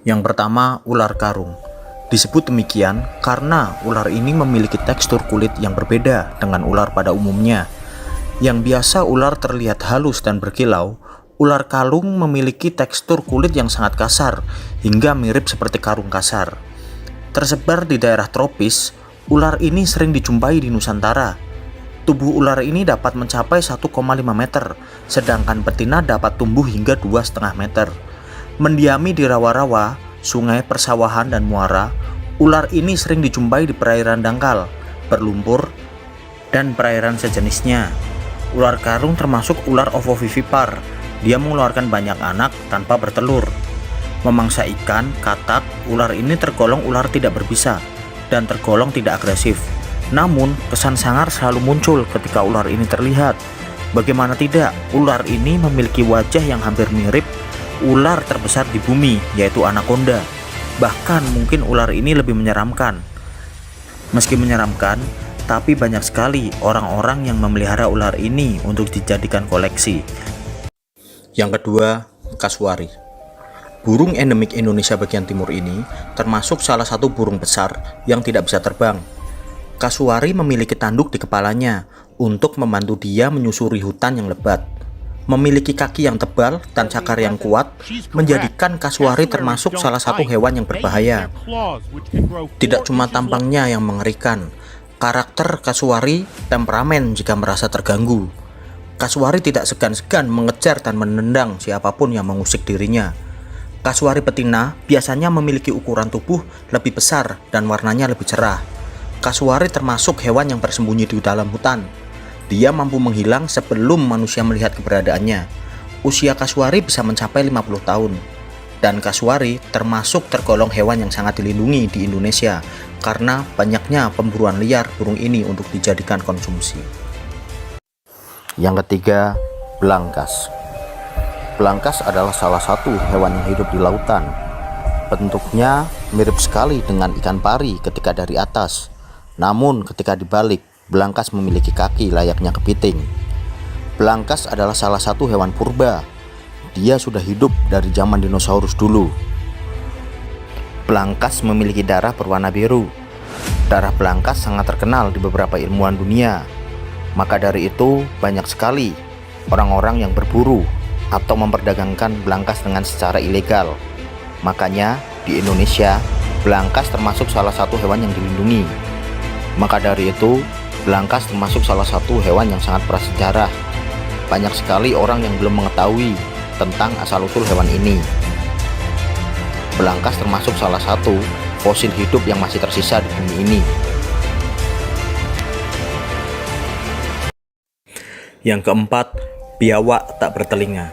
Yang pertama, ular karung. Disebut demikian karena ular ini memiliki tekstur kulit yang berbeda dengan ular pada umumnya. Yang biasa ular terlihat halus dan berkilau, ular karung memiliki tekstur kulit yang sangat kasar hingga mirip seperti karung kasar. Tersebar di daerah tropis, ular ini sering dijumpai di Nusantara. Tubuh ular ini dapat mencapai 1,5 meter, sedangkan betina dapat tumbuh hingga 2,5 meter. Mendiami di rawa-rawa, sungai, persawahan, dan muara, ular ini sering dijumpai di perairan dangkal, berlumpur, dan perairan sejenisnya. Ular karung termasuk ular ovovivipar. Dia mengeluarkan banyak anak tanpa bertelur. Memangsa ikan, katak, ular ini tergolong ular tidak berbisa dan tergolong tidak agresif. Namun, kesan sangar selalu muncul ketika ular ini terlihat. Bagaimana tidak, ular ini memiliki wajah yang hampir mirip ular terbesar di bumi, yaitu anaconda. Bahkan mungkin ular ini lebih menyeramkan. Meski menyeramkan, tapi banyak sekali orang-orang yang memelihara ular ini untuk dijadikan koleksi. Yang kedua, kasuari. Burung endemik Indonesia bagian timur ini termasuk salah satu burung besar yang tidak bisa terbang. Kasuari memiliki tanduk di kepalanya untuk membantu dia menyusuri hutan yang lebat. Memiliki kaki yang tebal dan cakar yang kuat menjadikan kasuari termasuk salah satu hewan yang berbahaya. Tidak cuma tampangnya yang mengerikan, karakter kasuari temperamen jika merasa terganggu. Kasuari tidak segan-segan mengejar dan menendang siapapun yang mengusik dirinya. Kasuari betina biasanya memiliki ukuran tubuh lebih besar dan warnanya lebih cerah. Kasuari termasuk hewan yang bersembunyi di dalam hutan. Dia mampu menghilang sebelum manusia melihat keberadaannya. Usia kasuari bisa mencapai 50 tahun. Dan kasuari termasuk tergolong hewan yang sangat dilindungi di Indonesia karena banyaknya pemburuan liar burung ini untuk dijadikan konsumsi. Yang ketiga, belangkas. Belangkas adalah salah satu hewan yang hidup di lautan. Bentuknya mirip sekali dengan ikan pari ketika dari atas. Namun ketika dibalik, belangkas memiliki kaki layaknya kepiting. Belangkas adalah salah satu hewan purba. Dia sudah hidup dari zaman dinosaurus dulu. Belangkas memiliki darah berwarna biru. Darah belangkas sangat terkenal di beberapa ilmuwan dunia. Maka dari itu, banyak sekali orang-orang yang berburu atau memperdagangkan belangkas dengan secara ilegal. Makanya di Indonesia, belangkas termasuk salah satu hewan yang dilindungi. Maka dari itu, belangkas termasuk salah satu hewan yang sangat prasejarah. Banyak sekali orang yang belum mengetahui tentang asal-usul hewan ini. Belangkas termasuk salah satu fosil hidup yang masih tersisa di bumi ini. Yang keempat, biawak tak bertelinga.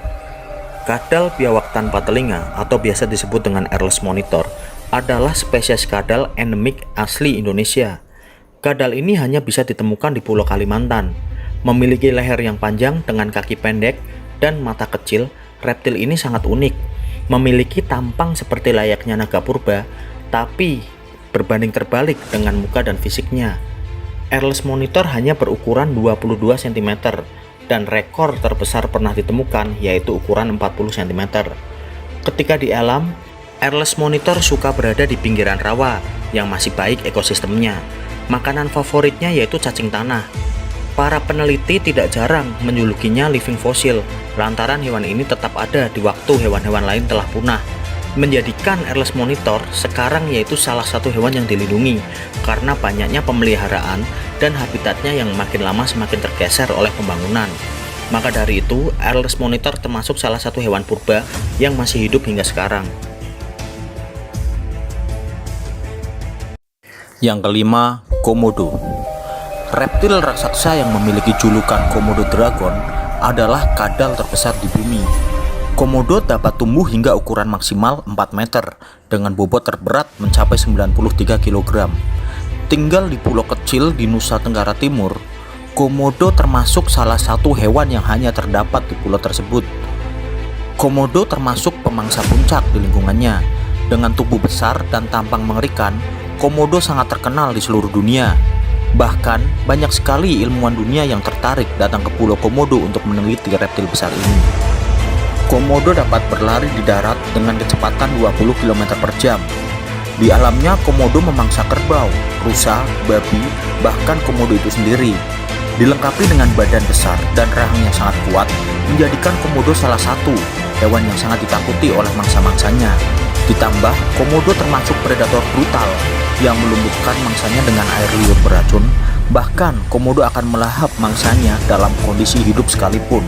Kadal biawak tanpa telinga atau biasa disebut dengan Airless Monitor adalah spesies kadal endemik asli Indonesia. Kadal ini hanya bisa ditemukan di Pulau Kalimantan. Memiliki leher yang panjang dengan kaki pendek dan mata kecil, reptil ini sangat unik. Memiliki tampang seperti layaknya naga purba, tapi berbanding terbalik dengan muka dan fisiknya. Airless Monitor hanya berukuran 22 cm dan rekor terbesar pernah ditemukan yaitu ukuran 40 cm. Ketika di alam, Airless Monitor suka berada di pinggiran rawa yang masih baik ekosistemnya. Makanan favoritnya yaitu cacing tanah. Para peneliti tidak jarang menjulukinya living fossil lantaran hewan ini tetap ada di waktu hewan-hewan lain telah punah. Menjadikan Airless Monitor sekarang yaitu salah satu hewan yang dilindungi karena banyaknya pemeliharaan dan habitatnya yang makin lama semakin tergeser oleh pembangunan. Maka dari itu, Airless Monitor termasuk salah satu hewan purba yang masih hidup hingga sekarang. Yang kelima, komodo. Reptil raksasa yang memiliki julukan Komodo Dragon adalah kadal terbesar di bumi. Komodo dapat tumbuh hingga ukuran maksimal 4 meter dengan bobot terberat mencapai 93 kg. Tinggal di pulau kecil di Nusa Tenggara Timur, komodo termasuk salah satu hewan yang hanya terdapat di pulau tersebut. Komodo termasuk pemangsa puncak di lingkungannya. Dengan tubuh besar dan tampang mengerikan, komodo sangat terkenal di seluruh dunia. Bahkan, banyak sekali ilmuwan dunia yang tertarik datang ke Pulau Komodo untuk meneliti reptil besar ini. Komodo dapat berlari di darat dengan kecepatan 20 km per jam. Di alamnya, komodo memangsa kerbau, rusa, babi, bahkan komodo itu sendiri. Dilengkapi dengan badan besar dan rahang yang sangat kuat, menjadikan komodo salah satu hewan yang sangat ditakuti oleh mangsa-mangsanya. Ditambah, komodo termasuk predator brutal yang melumpuhkan mangsanya dengan air liur beracun. Bahkan, komodo akan melahap mangsanya dalam kondisi hidup sekalipun.